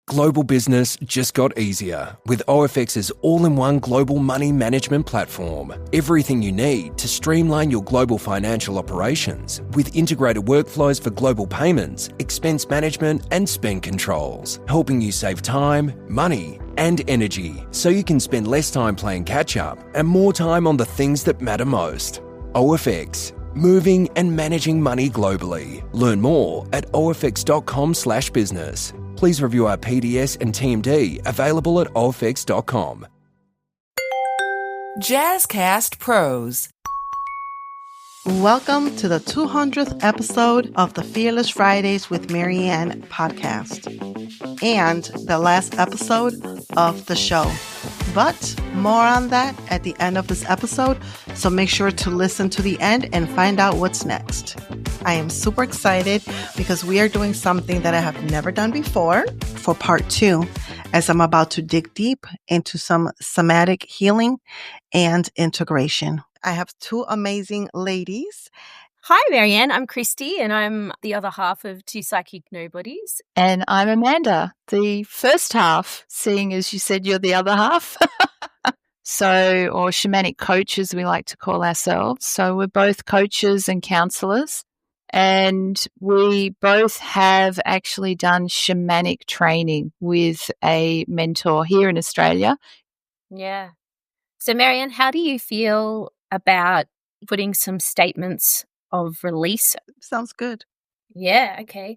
Global business just got easier with OFX's all-in-one global money management platform. Everything you need to streamline your global financial operations with integrated workflows for global payments, expense management, and spend controls, helping you save time, money, and energy so you can spend less time playing catch-up and more time on the things that matter most. OFX. Moving and managing money globally. Learn more at ofx.com/business. Please review our PDS and TMD available at ofx.com. Jazzcast Pros. Welcome to the 200th episode of the Fearless Fridays with Maryann podcast and the last episode of the show. But more on that at the end of this episode, so make sure to listen to the end and find out what's next. I am super excited because we are doing something that I have never done before for part 2, as I'm about to dig deep into some somatic healing and integration. I have 2 amazing ladies. Hi, Maryann. I'm Kristy, and I'm the other half of Two Psychic Nobodies. And I'm Amanda, the first half, seeing as you said you're the other half. Or shamanic coaches, we like to call ourselves. So we're both coaches and counselors, and we both have actually done shamanic training with a mentor here in Australia. Yeah. So, Maryann, how do you feel about putting some statements of release? Sounds good. Yeah, okay.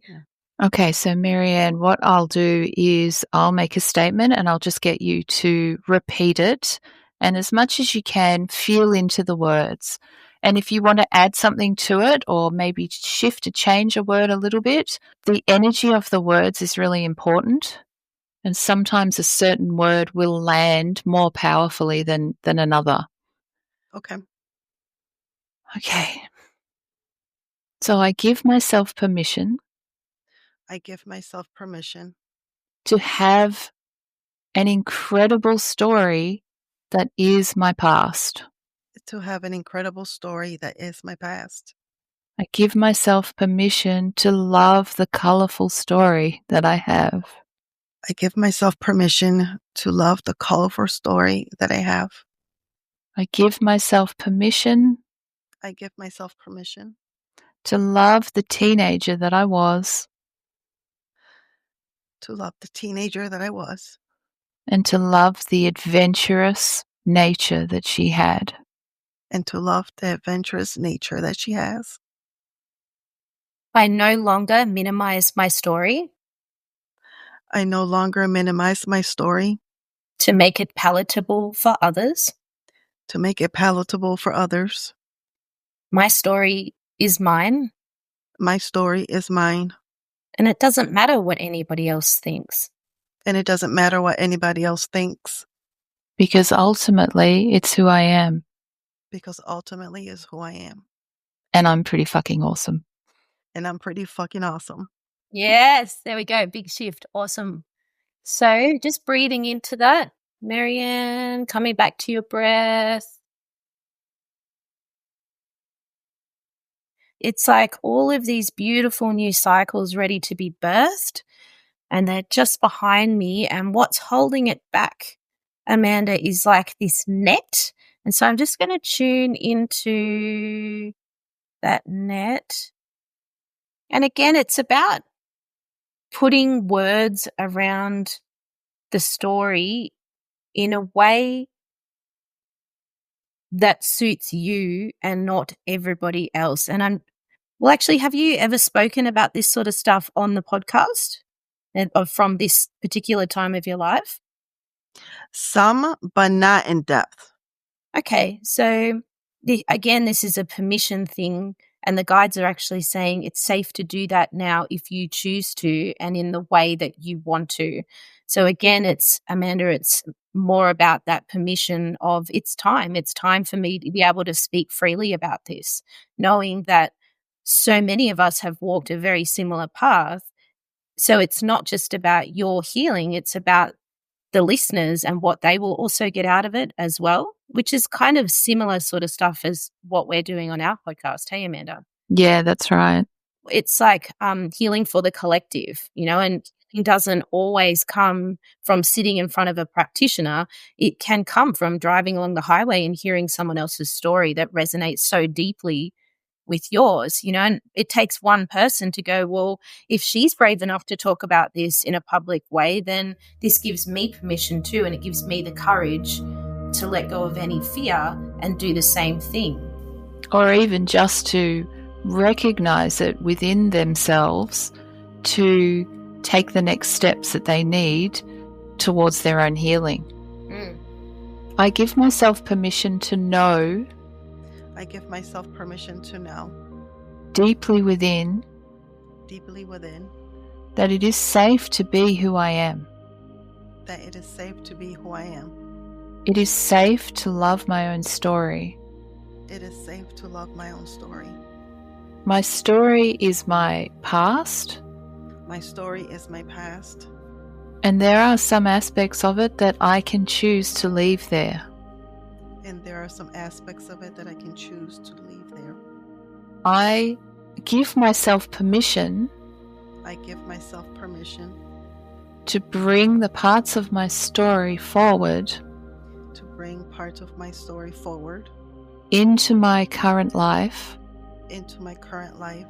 Okay, so Maryann, what I'll do is I'll make a statement and I'll just get you to repeat it. And as much as you can, feel into the words. And if you want to add something to it or maybe shift or change a word a little bit, the energy of the words is really important. And sometimes a certain word will land more powerfully than another. Okay. Okay. So I give myself permission. I give myself permission to have an incredible story that is my past. to have an incredible story that is my past. I give myself permission to love the colorful story that I have. I give myself permission to love the colorful story that I have. I give myself permission I give myself permission to love the teenager that I was. To love the teenager that I was. And to love the adventurous nature that she had. And to love the adventurous nature that she has. I no longer minimize my story. I no longer minimize my story. To make it palatable for others. To make it palatable for others. My story is mine. My story is mine. And it doesn't matter what anybody else thinks. And it doesn't matter what anybody else thinks. Because ultimately, it's who I am. Because ultimately, it's who I am. And I'm pretty fucking awesome. And I'm pretty fucking awesome. Yes, there we go. Big shift. Awesome. So just breathing into that. Maryann, coming back to your breath. It's like all of these beautiful new cycles ready to be birthed, and they're just behind me. And what's holding it back, Amanda, is like this net. And so I'm just going to tune into that net. And again, it's about putting words around the story in a way that suits you and not everybody else. And actually, have you ever spoken about this sort of stuff on the podcast from this particular time of your life? Some, but not in depth. Okay, so again, this is a permission thing, and the guides are actually saying it's safe to do that now if you choose to and in the way that you want to. So again, Amanda, it's more about that permission of it's time for me to be able to speak freely about this, knowing that so many of us have walked a very similar path. So it's not just about your healing, it's about the listeners and what they will also get out of it as well, which is kind of similar sort of stuff as what we're doing on our podcast. Hey, Amanda. Yeah, that's right. It's like healing for the collective, and healing doesn't always come from sitting in front of a practitioner. It can come from driving along the highway and hearing someone else's story that resonates so deeply with yours, and it takes one person to go, well, if she's brave enough to talk about this in a public way, then this gives me permission too, and it gives me the courage to let go of any fear and do the same thing. Or even just to recognize it within themselves to take the next steps that they need towards their own healing. I give myself permission to know. I give myself permission to know deeply within that it is safe to be who I am. That it is safe to be who I am. It is safe to love my own story. It is safe to love my own story. My story is my past. My story is my past. And there are some aspects of it that I can choose to leave there. And there are some aspects of it that I can choose to leave there. I give myself permission. I give myself permission to bring the parts of my story forward. To bring parts of my story forward. Into my current life. Into my current life.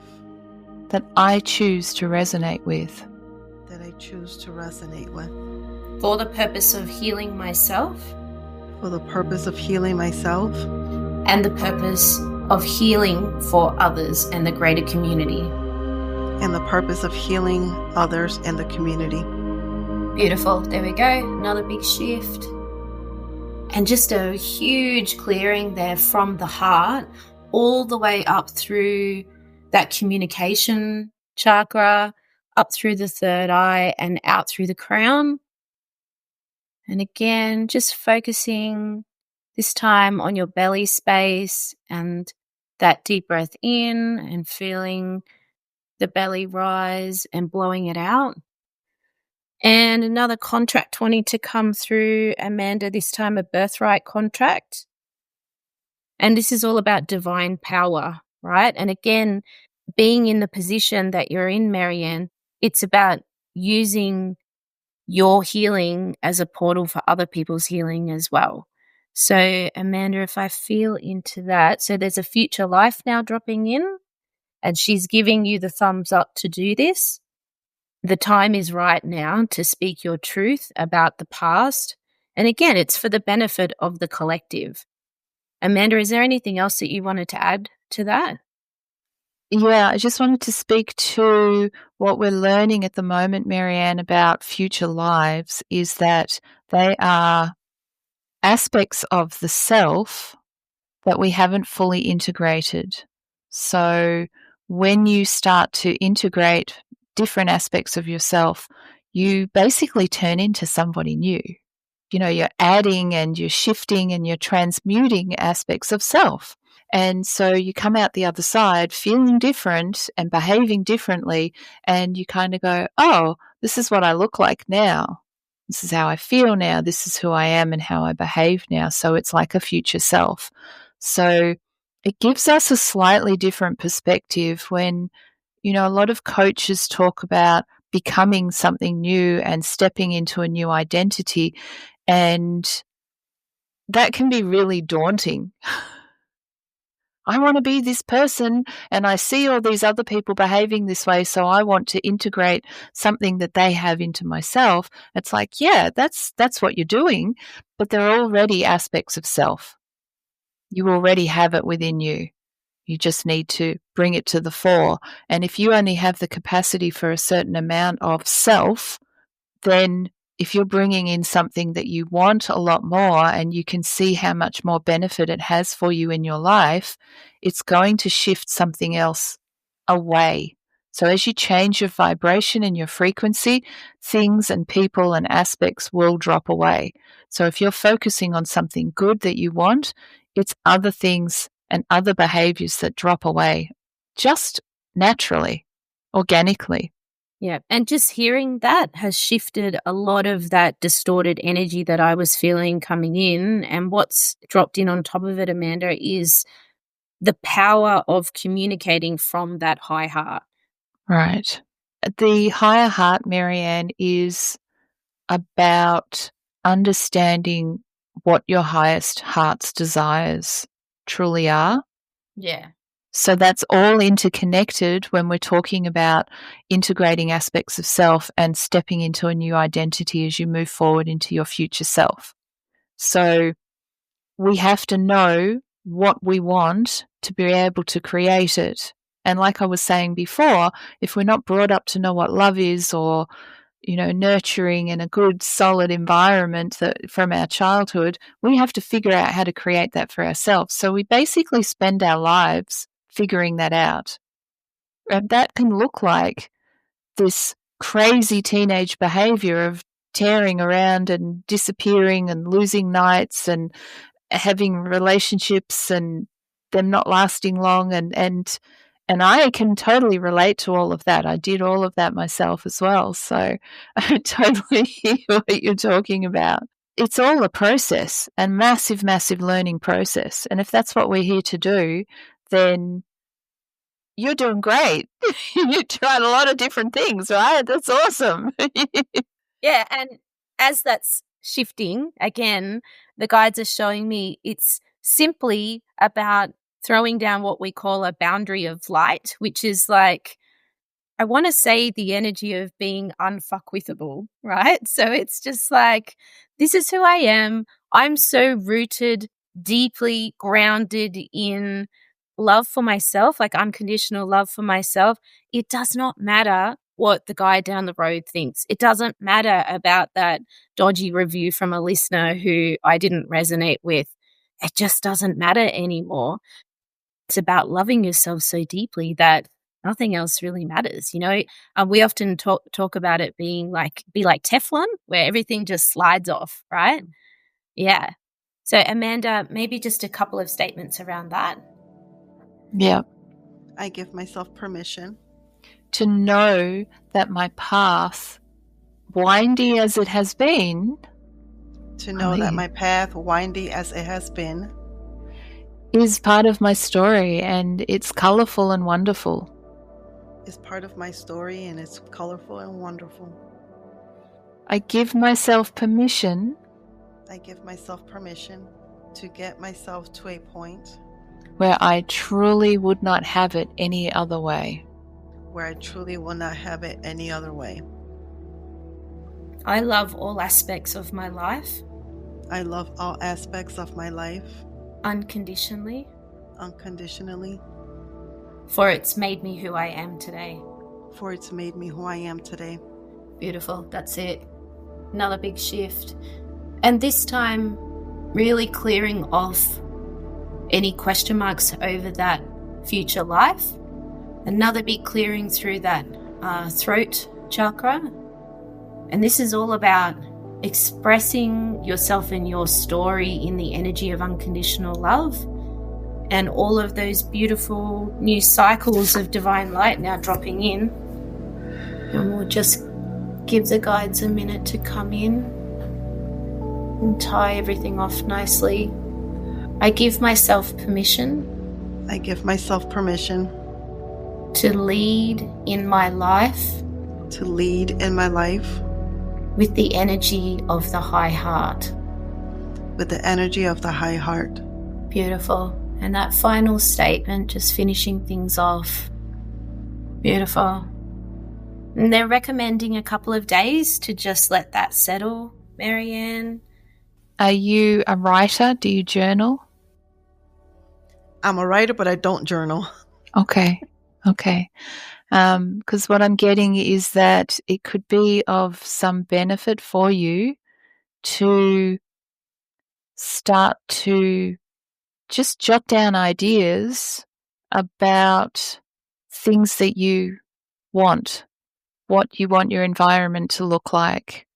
That I choose to resonate with. That I choose to resonate with. For the purpose of healing myself. For the purpose of healing myself. And the purpose of healing for others and the greater community. And the purpose of healing others and the community. Beautiful. There we go. Another big shift. And just a huge clearing there from the heart all the way up through that communication chakra, up through the third eye and out through the crown. And again, just focusing this time on your belly space and that deep breath in and feeling the belly rise and blowing it out. And another contract wanting to come through, Amanda, this time a birthright contract. And this is all about divine power, right? And again, being in the position that you're in, Maryann, it's about using your healing as a portal for other people's healing as well. So, Amanda, if I feel into that, so there's a future life now dropping in, and she's giving you the thumbs up to do this. The time is right now to speak your truth about the past. And again, it's for the benefit of the collective. Amanda, is there anything else that you wanted to add to that? Yeah, I just wanted to speak to what we're learning at the moment, Maryann, about future lives is that they are aspects of the self that we haven't fully integrated. So when you start to integrate different aspects of yourself, you basically turn into somebody new. You're adding and you're shifting and you're transmuting aspects of self. And so you come out the other side feeling different and behaving differently, and you kind of go, oh, this is what I look like now. This is how I feel now. This is who I am and how I behave now. So it's like a future self. So it gives us a slightly different perspective when, a lot of coaches talk about becoming something new and stepping into a new identity. And that can be really daunting. I want to be this person and I see all these other people behaving this way, so I want to integrate something that they have into myself. It's like, yeah, that's what you're doing, but there are already aspects of self. You already have it within you. You just need to bring it to the fore. And if you only have the capacity for a certain amount of self, then if you're bringing in something that you want a lot more and you can see how much more benefit it has for you in your life, it's going to shift something else away. So as you change your vibration and your frequency, things and people and aspects will drop away. So if you're focusing on something good that you want, it's other things and other behaviors that drop away just naturally, organically. Yeah, and just hearing that has shifted a lot of that distorted energy that I was feeling coming in. And what's dropped in on top of it, Amanda, is the power of communicating from that high heart. Right. the higher heart, Maryann, is about understanding what your highest heart's desires truly are. Yeah. So that's all interconnected when we're talking about integrating aspects of self and stepping into a new identity as you move forward into your future self. So we have to know what we want to be able to create it. And like I was saying before, if we're not brought up to know what love is, or nurturing in a good, solid environment that from our childhood, we have to figure out how to create that for ourselves. So we basically spend our lives figuring that out. And that can look like this crazy teenage behavior of tearing around and disappearing and losing nights and having relationships and them not lasting long. And I can totally relate to all of that. I did all of that myself as well. So I totally hear what you're talking about. It's all a process, a massive, massive learning process. And if that's what we're here to do, then you're doing great. You tried a lot of different things, right? That's awesome. Yeah, and as that's shifting, again, the guides are showing me it's simply about throwing down what we call a boundary of light, which is like, I want to say the energy of being unfuckwithable, right? So it's just like, this is who I am. I'm so rooted, deeply grounded in love for myself, like unconditional love for myself. It does not matter what the guy down the road thinks. It doesn't matter about that dodgy review from a listener who I didn't resonate with. It just doesn't matter anymore. It's about loving yourself so deeply that nothing else really matters. We often talk about it be like Teflon, where everything just slides off, right? Yeah. So Amanda, maybe just a couple of statements around that. Yeah. I give myself permission to know that my path, windy as it has been, that my path, windy as it has been, is part of my story, and it's colorful and wonderful. Is part of my story, and it's colorful and wonderful. I give myself permission. I give myself permission to get myself to a point where I truly would not have it any other way. Where I truly will not have it any other way. I love all aspects of my life. I love all aspects of my life. Unconditionally. Unconditionally. For it's made me who I am today. For it's made me who I am today. Beautiful. That's it. Another big shift. And this time, really clearing off any question marks over that future life. Another big clearing through that throat chakra. And this is all about expressing yourself and your story in the energy of unconditional love, and all of those beautiful new cycles of divine light now dropping in. And we'll just give the guides a minute to come in and tie everything off nicely. I give myself permission. I give myself permission to lead in my life. To lead in my life. With the energy of the high heart. With the energy of the high heart. Beautiful. And that final statement, just finishing things off. Beautiful. And they're recommending a couple of days to just let that settle, Maryann. Are you a writer? Do you journal? I'm a writer, but I don't journal. Okay. Because what I'm getting is that it could be of some benefit for you to start to just jot down ideas about things that you want, what you want your environment to look like,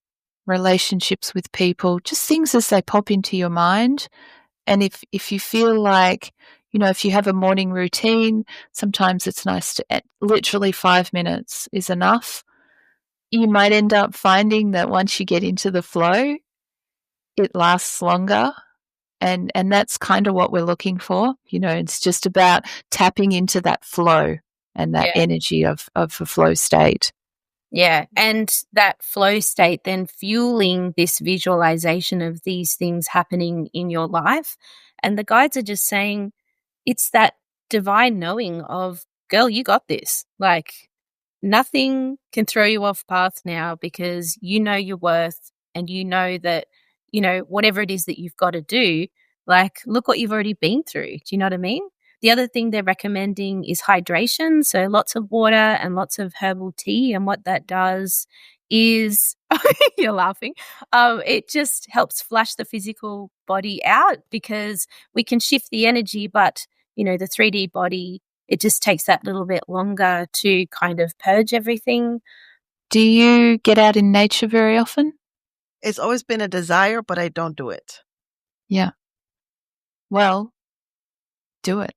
relationships with people, just things as they pop into your mind. And if you feel like, if you have a morning routine, sometimes it's nice to, literally 5 minutes is enough. You might end up finding that once you get into the flow, it lasts longer. And that's kind of what we're looking for. It's just about tapping into that flow and that energy of a flow state. Yeah. And that flow state then fueling this visualization of these things happening in your life. And the guides are just saying it's that divine knowing of, girl, you got this. Like, nothing can throw you off path now because you know your worth and you know that, whatever it is that you've got to do, like, look what you've already been through. Do you know what I mean? The other thing they're recommending is hydration. So lots of water and lots of herbal tea. And what that does is, you're laughing, it just helps flush the physical body out because we can shift the energy, but, the 3D body, it just takes that little bit longer to kind of purge everything. Do you get out in nature very often? It's always been a desire, but I don't do it. Yeah. Well, do it.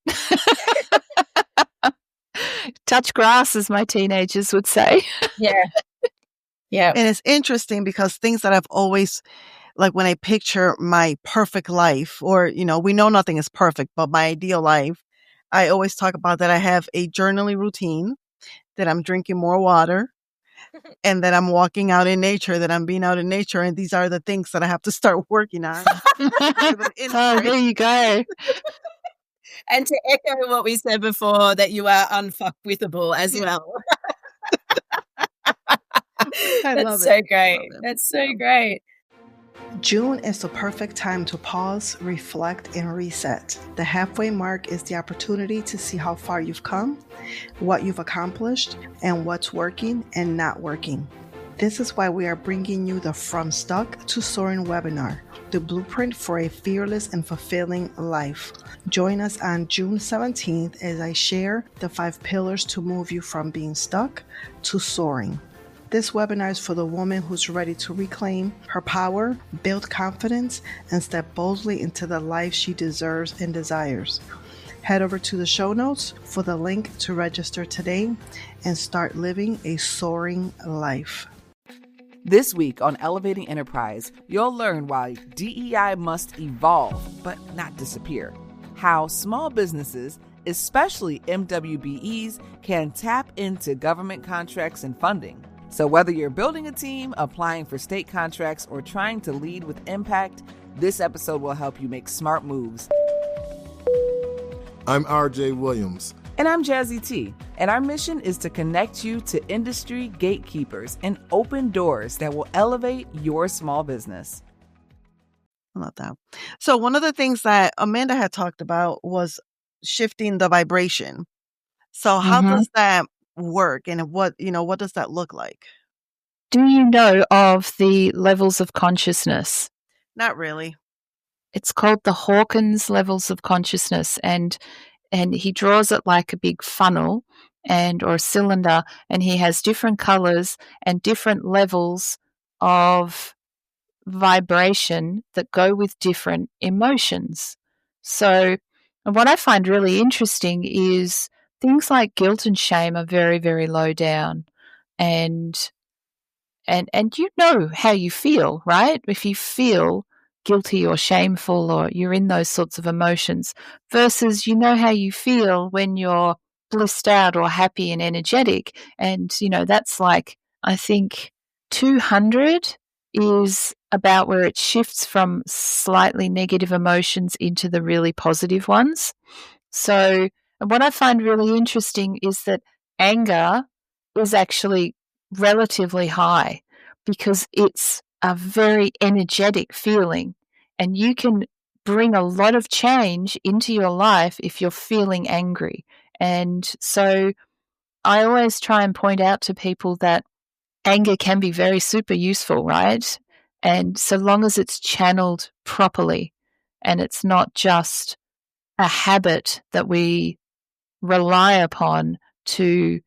Touch grass, as my teenagers would say. Yeah. Yeah. And it's interesting because things that I've always, like when I picture my perfect life, or, we know nothing is perfect, but my ideal life, I always talk about that I have a journaling routine, that I'm drinking more water, and that I'm walking out in nature, that I'm being out in nature. And these are the things that I have to start working on. Oh, there you go. And to echo what we said before, that you are unfuckwithable as well. That's so great. That's so great. June is the perfect time to pause, reflect, and reset. The halfway mark is the opportunity to see how far you've come, what you've accomplished, and what's working and not working. This is why we are bringing you the From Stuck to Soaring webinar, the blueprint for a fearless and fulfilling life. Join us on June 17th as I share the 5 pillars to move you from being stuck to soaring. This webinar is for the woman who's ready to reclaim her power, build confidence, and step boldly into the life she deserves and desires. Head over to the show notes for the link to register today and start living a soaring life. This week on Elevating Enterprise, you'll learn why DEI must evolve but not disappear. How small businesses, especially MWBEs, can tap into government contracts and funding. So whether you're building a team, applying for state contracts, or trying to lead with impact, this episode will help you make smart moves. I'm RJ Williams. And I'm Jazzy T. And our mission is to connect you to industry gatekeepers and open doors that will elevate your small business. I love that. So one of the things that Amanda had talked about was shifting the vibration. So how does that work, and what does that look like? Do you know of the levels of consciousness? Not really. It's called the Hawkins levels of consciousness, and he draws it like a big funnel or a cylinder, and he has different colors and different levels of vibration that go with different emotions. So what I find really interesting is things like guilt and shame are very, very low down, and you know how you feel, right? If you feel guilty or shameful, or you're in those sorts of emotions, versus you know how you feel when you're blissed out or happy and energetic. And, that's like, I think 200 is about where it shifts from slightly negative emotions into the really positive ones. So what I find really interesting is that anger is actually relatively high because it's a very energetic feeling, and you can bring a lot of change into your life if you're feeling angry. And so I always try and point out to people that anger can be very super useful, right? And so long as it's channeled properly and it's not just a habit that we rely upon to,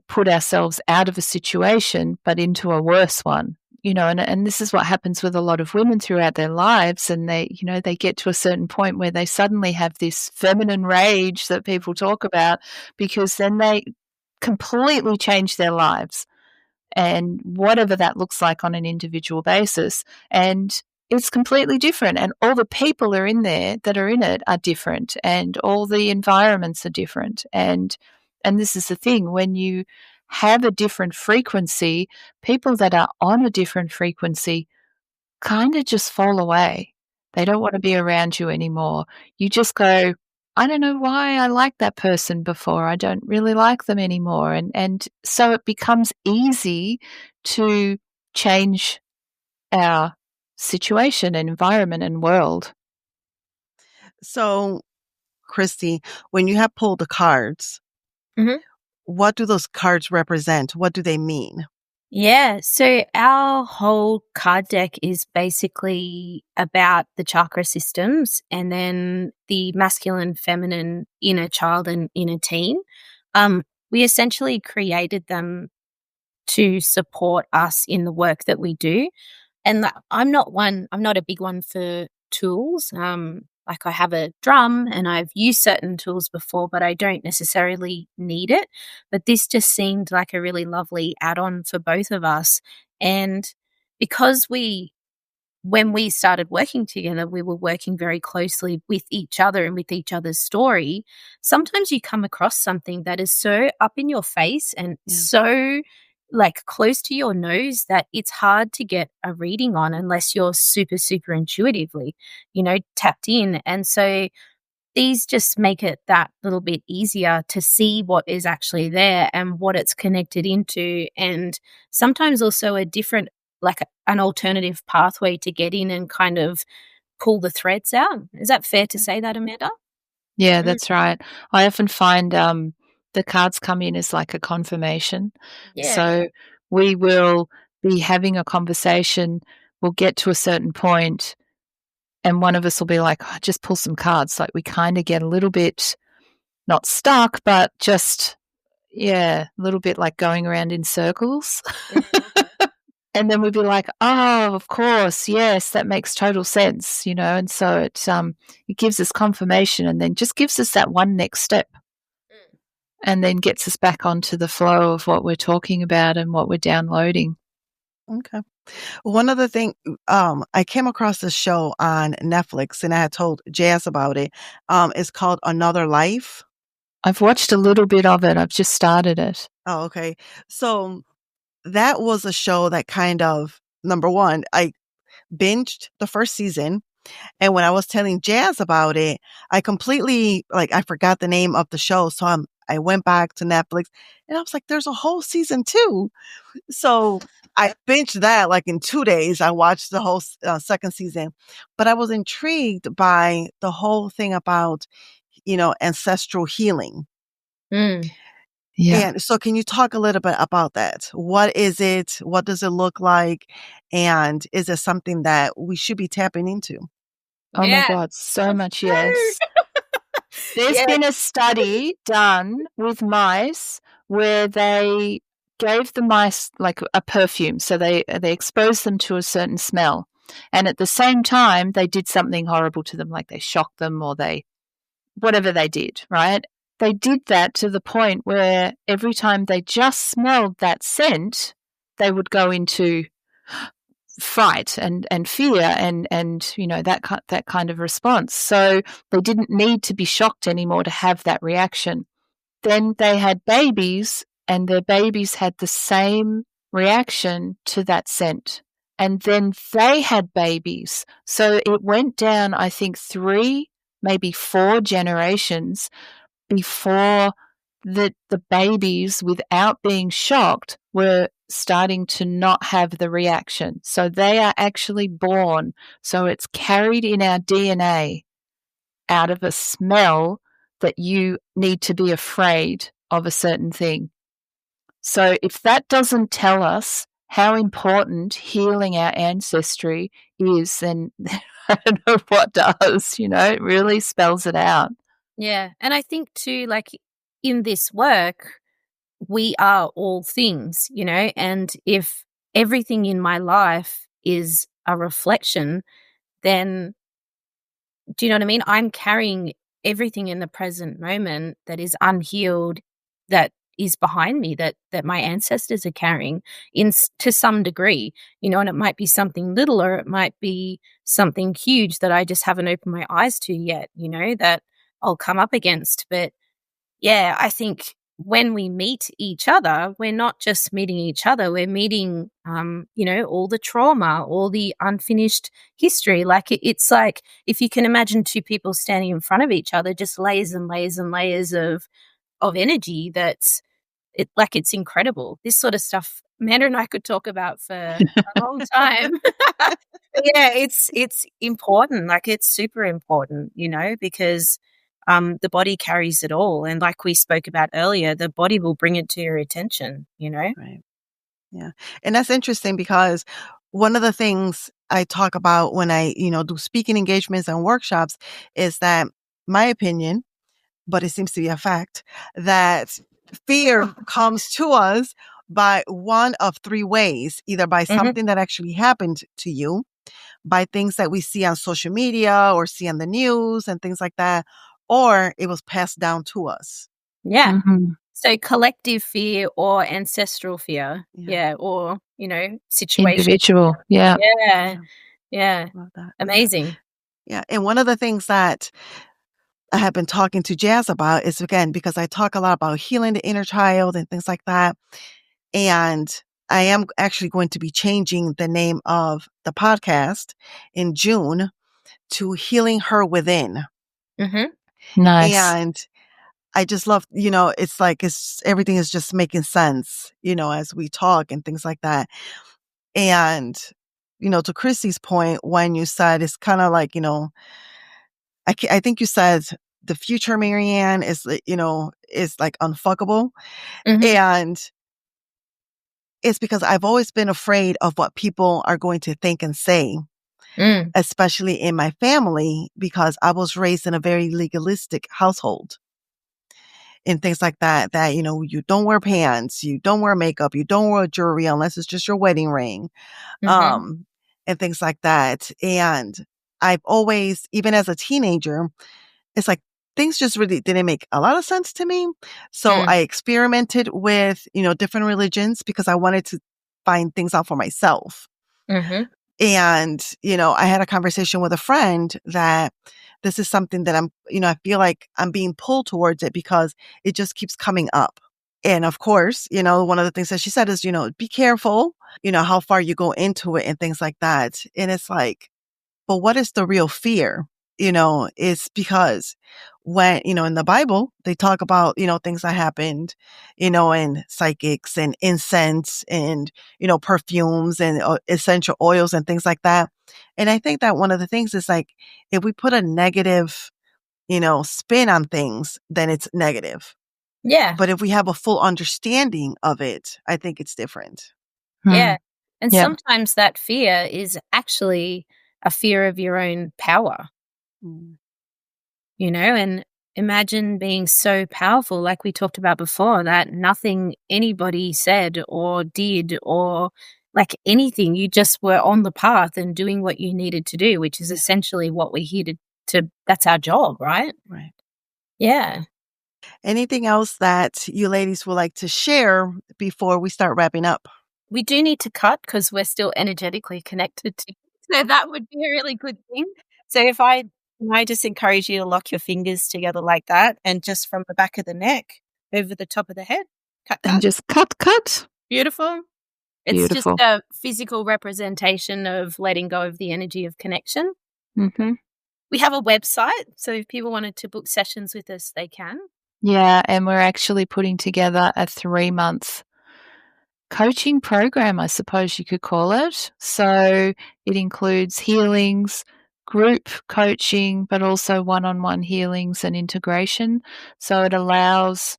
put ourselves out of a situation but into a worse one. And this is what happens with a lot of women throughout their lives. And they get to a certain point where they suddenly have this feminine rage that people talk about, because then they completely change their lives, and whatever that looks like on an individual basis. And it's completely different. And all the people are in there that are in it are different, and all the environments are different. And this is the thing, when you have a different frequency, people that are on a different frequency kind of just fall away. They don't want to be around you anymore. You just go, I don't know why I liked that person before. I don't really like them anymore. And so it becomes easy to change our situation and environment and world. So, Kristy, when you have pulled the cards, Mhm. what do those cards represent? What do they mean? Yeah, so our whole card deck is basically about the chakra systems and then the masculine, feminine, inner child, and inner teen. We essentially created them to support us in the work that we do. And I'm not a big one for tools. Like I have a drum and I've used certain tools before, but I don't necessarily need it. But this just seemed like a really lovely add-on for both of us. And because when we started working together, we were working very closely with each other and with each other's story. Sometimes you come across something that is so up in your face and so like close to your nose that it's hard to get a reading on unless you're super, super intuitively, tapped in. And so these just make it that little bit easier to see what is actually there and what it's connected into. And sometimes also a different, like an alternative pathway to get in and kind of pull the threads out. Is that fair to say that, Amanda? Yeah, that's right. I often find the cards come in as like a confirmation. Yeah. So we will be having a conversation, we'll get to a certain point, and one of us will be like, oh, just pull some cards. Like we kind of get a little bit not stuck, but just, a little bit like going around in circles. And then we'd be like, oh, of course, yes, that makes total sense, and so it gives us confirmation and then just gives us that one next step and then gets us back onto the flow of what we're talking about and what we're downloading. Okay. One other thing, I came across this show on Netflix and I had told Jazz about it. It's called Another Life. I've watched a little bit of it. I've just started it. Oh, okay. So that was a show that kind of, number one, I binged the first season. And when I was telling Jazz about it, I completely, I forgot the name of the show. So I went back to Netflix and I was like, there's a whole season 2. So I binged that in 2 days. I watched the whole second season, but I was intrigued by the whole thing about, ancestral healing. Yeah. And so can you talk a little bit about that? What is it? What does it look like? And is it something that we should be tapping into? Oh my God, so much yes. There's been a study done with mice where they gave the mice like a perfume. So they exposed them to a certain smell. And at the same time, they did something horrible to them, like they shocked them or whatever they did, right? They did that to the point where every time they just smelled that scent, they would go into fright and fear and that kind of response. So they didn't need to be shocked anymore to have that reaction. Then they had babies and their babies had the same reaction to that scent. And then they had babies. So it went down, I think, 3, maybe 4 generations before the babies, without being shocked, were starting to not have the reaction. So they are actually born. So it's carried in our DNA out of a smell that you need to be afraid of a certain thing. So if that doesn't tell us how important healing our ancestry is, then I don't know what does, it really spells it out. Yeah. And I think too, in this work, we are all things, and if everything in my life is a reflection, then do you know what I mean? I'm carrying everything in the present moment that is unhealed, that is behind me, that my ancestors are carrying to some degree, and it might be something little or it might be something huge that I just haven't opened my eyes to yet, that I'll come up against. But yeah, I think when we meet each other, we're not just meeting each other, we're meeting, all the trauma, all the unfinished history. Like it's like, if you can imagine two people standing in front of each other, just layers and layers and layers of energy it's incredible. This sort of stuff Amanda and I could talk about for a long time. Yeah, it's important. Like it's super important, because the body carries it all. And like we spoke about earlier, the body will bring it to your attention, Right. Yeah. And that's interesting because one of the things I talk about when I, do speaking engagements and workshops is that my opinion, but it seems to be a fact, that fear comes to us by one of three ways, either by something that actually happened to you, by things that we see on social media or see on the news and things like that, or it was passed down to us. Yeah. So collective fear or ancestral fear. Yeah. Or, situation. Individual. Yeah. Yeah. Love that. Amazing. Yeah. And one of the things that I have been talking to Jazz about is, again, because I talk a lot about healing the inner child and things like that. And I am actually going to be changing the name of the podcast in June to Healing Her Within. Nice. And I just love, it's like everything is just making sense, as we talk and things like that. And, to Kristy's point, when you said it's kind of like, I think you said the future Maryann is, is like unfuckable. And it's because I've always been afraid of what people are going to think and say, especially in my family, because I was raised in a very legalistic household. And things like that, you don't wear pants, you don't wear makeup, you don't wear jewelry unless it's just your wedding ring, and things like that. And I've always, even as a teenager, it's like things just really didn't make a lot of sense to me. So I experimented with, different religions because I wanted to find things out for myself. And, I had a conversation with a friend that this is something that I feel like I'm being pulled towards it because it just keeps coming up. And of course, one of the things that she said is, be careful, how far you go into it and things like that. And it's like, but what is the real fear? It's because when, in the Bible, they talk about, things that happened, in psychics and incense and, perfumes and essential oils and things like that. And I think that one of the things is like, if we put a negative, spin on things, then it's negative. Yeah. But if we have a full understanding of it, I think it's different. Yeah. And sometimes that fear is actually a fear of your own power. And imagine being so powerful, like we talked about before, that nothing anybody said or did or like anything, you just were on the path and doing what you needed to do, which is essentially what we're here to that's our job, right? Right. Yeah. Anything else that you ladies would like to share before we start wrapping up? We do need to cut because we're still energetically connected to, so that would be a really good thing. So if I just encourage you to lock your fingers together like that and just from the back of the neck over the top of the head. Cut. And just cut. Beautiful. It's just a physical representation of letting go of the energy of connection. We have a website, so if people wanted to book sessions with us, they can. Yeah, and we're actually putting together a 3-month coaching program, I suppose you could call it. So it includes healings, group coaching, but also one-on-one healings and integration. So it allows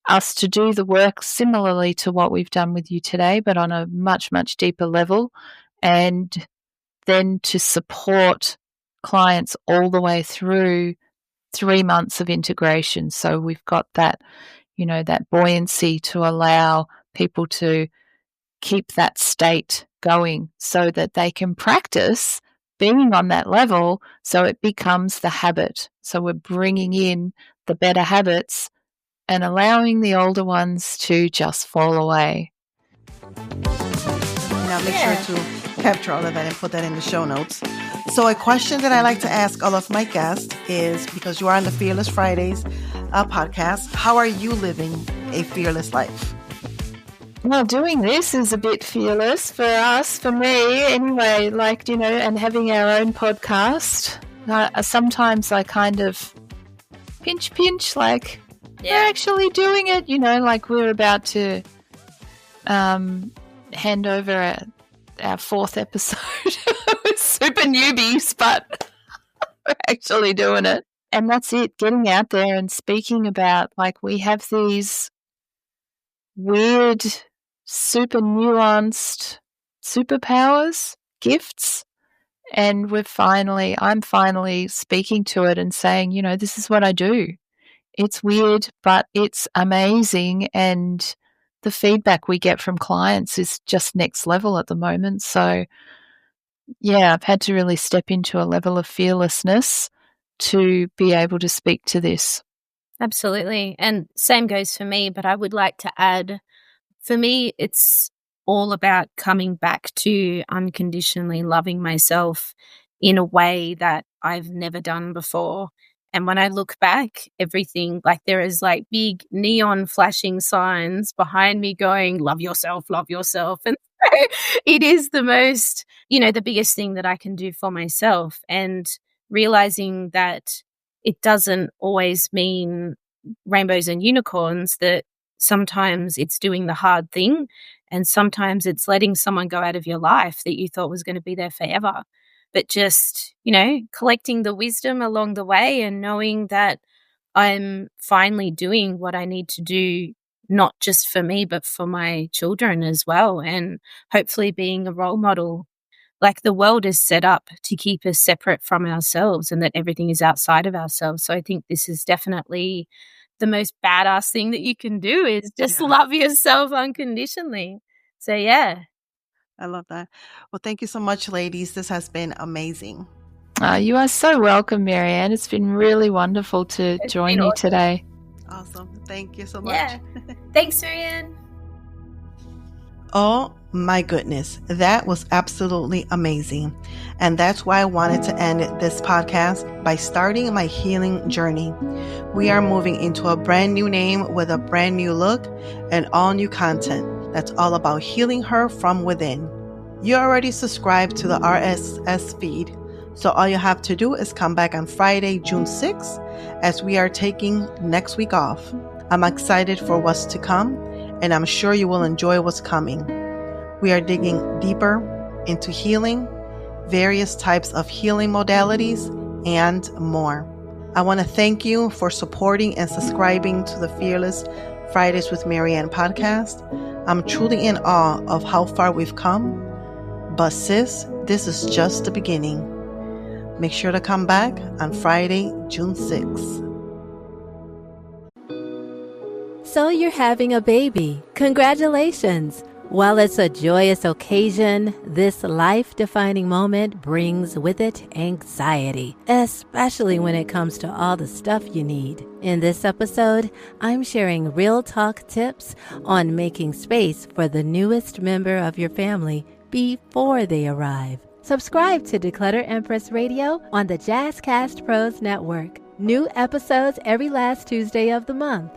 us to do the work similarly to what we've done with you today, but on a much, much deeper level, and then to support clients all the way through 3 months of integration. So we've got that, that buoyancy to allow people to keep that state going so that they can practice being on that level so it becomes the habit. So we're bringing in the better habits and allowing the older ones to just fall away. Now make sure to capture all of that and put that in the show notes. So a question that I like to ask all of my guests is, because you are on the Fearless Fridays podcast, how are you living a fearless life? Well, doing this is a bit fearless for us, for me anyway, like, and having our own podcast. Sometimes I kind of pinch, like, we're actually doing it, like we're about to hand over our fourth episode. We're super newbies, but we're actually doing it. And that's it, getting out there and speaking about, like, we have these weird, super nuanced superpowers, gifts, and I'm finally speaking to it and saying, this is what I do. It's weird, but it's amazing, and the feedback we get from clients is just next level at the moment. So, yeah, I've had to really step into a level of fearlessness to be able to speak to this. Absolutely. And same goes for me, but I would like to add, for me, it's all about coming back to unconditionally loving myself in a way that I've never done before. And when I look back, everything, like, there is like big neon flashing signs behind me going, love yourself, love yourself. And it is the most, the biggest thing that I can do for myself. And realizing that it doesn't always mean rainbows and unicorns, that sometimes it's doing the hard thing, and sometimes it's letting someone go out of your life that you thought was going to be there forever. But just, collecting the wisdom along the way and knowing that I'm finally doing what I need to do, not just for me, but for my children as well. And hopefully being a role model. Like, the world is set up to keep us separate from ourselves, and that everything is outside of ourselves. So I think this is definitely the most badass thing that you can do, is just love yourself unconditionally. So, yeah. I love that. Well, thank you so much, ladies. This has been amazing. You are so welcome, Maryann. It's been really wonderful to join you today. Awesome. Thank you so much. Yeah. Thanks, Maryann. Oh my goodness, that was absolutely amazing. And that's why I wanted to end this podcast by starting my healing journey. We are moving into a brand new name with a brand new look and all new content that's all about healing her from within. You already subscribed to the RSS feed, so all you have to do is come back on Friday, June 6th, as we are taking next week off. I'm excited for what's to come, and I'm sure you will enjoy what's coming. We are digging deeper into healing, various types of healing modalities, and more. I want to thank you for supporting and subscribing to the Fearless Fridays with Maryann podcast. I'm truly in awe of how far we've come. But sis, this is just the beginning. Make sure to come back on Friday, June 6th. So you're having a baby. Congratulations! While it's a joyous occasion, this life-defining moment brings with it anxiety, especially when it comes to all the stuff you need. In this episode, I'm sharing real talk tips on making space for the newest member of your family before they arrive. Subscribe to Declutter Empress Radio on the Jazzcast Pros Network. New episodes every last Tuesday of the month.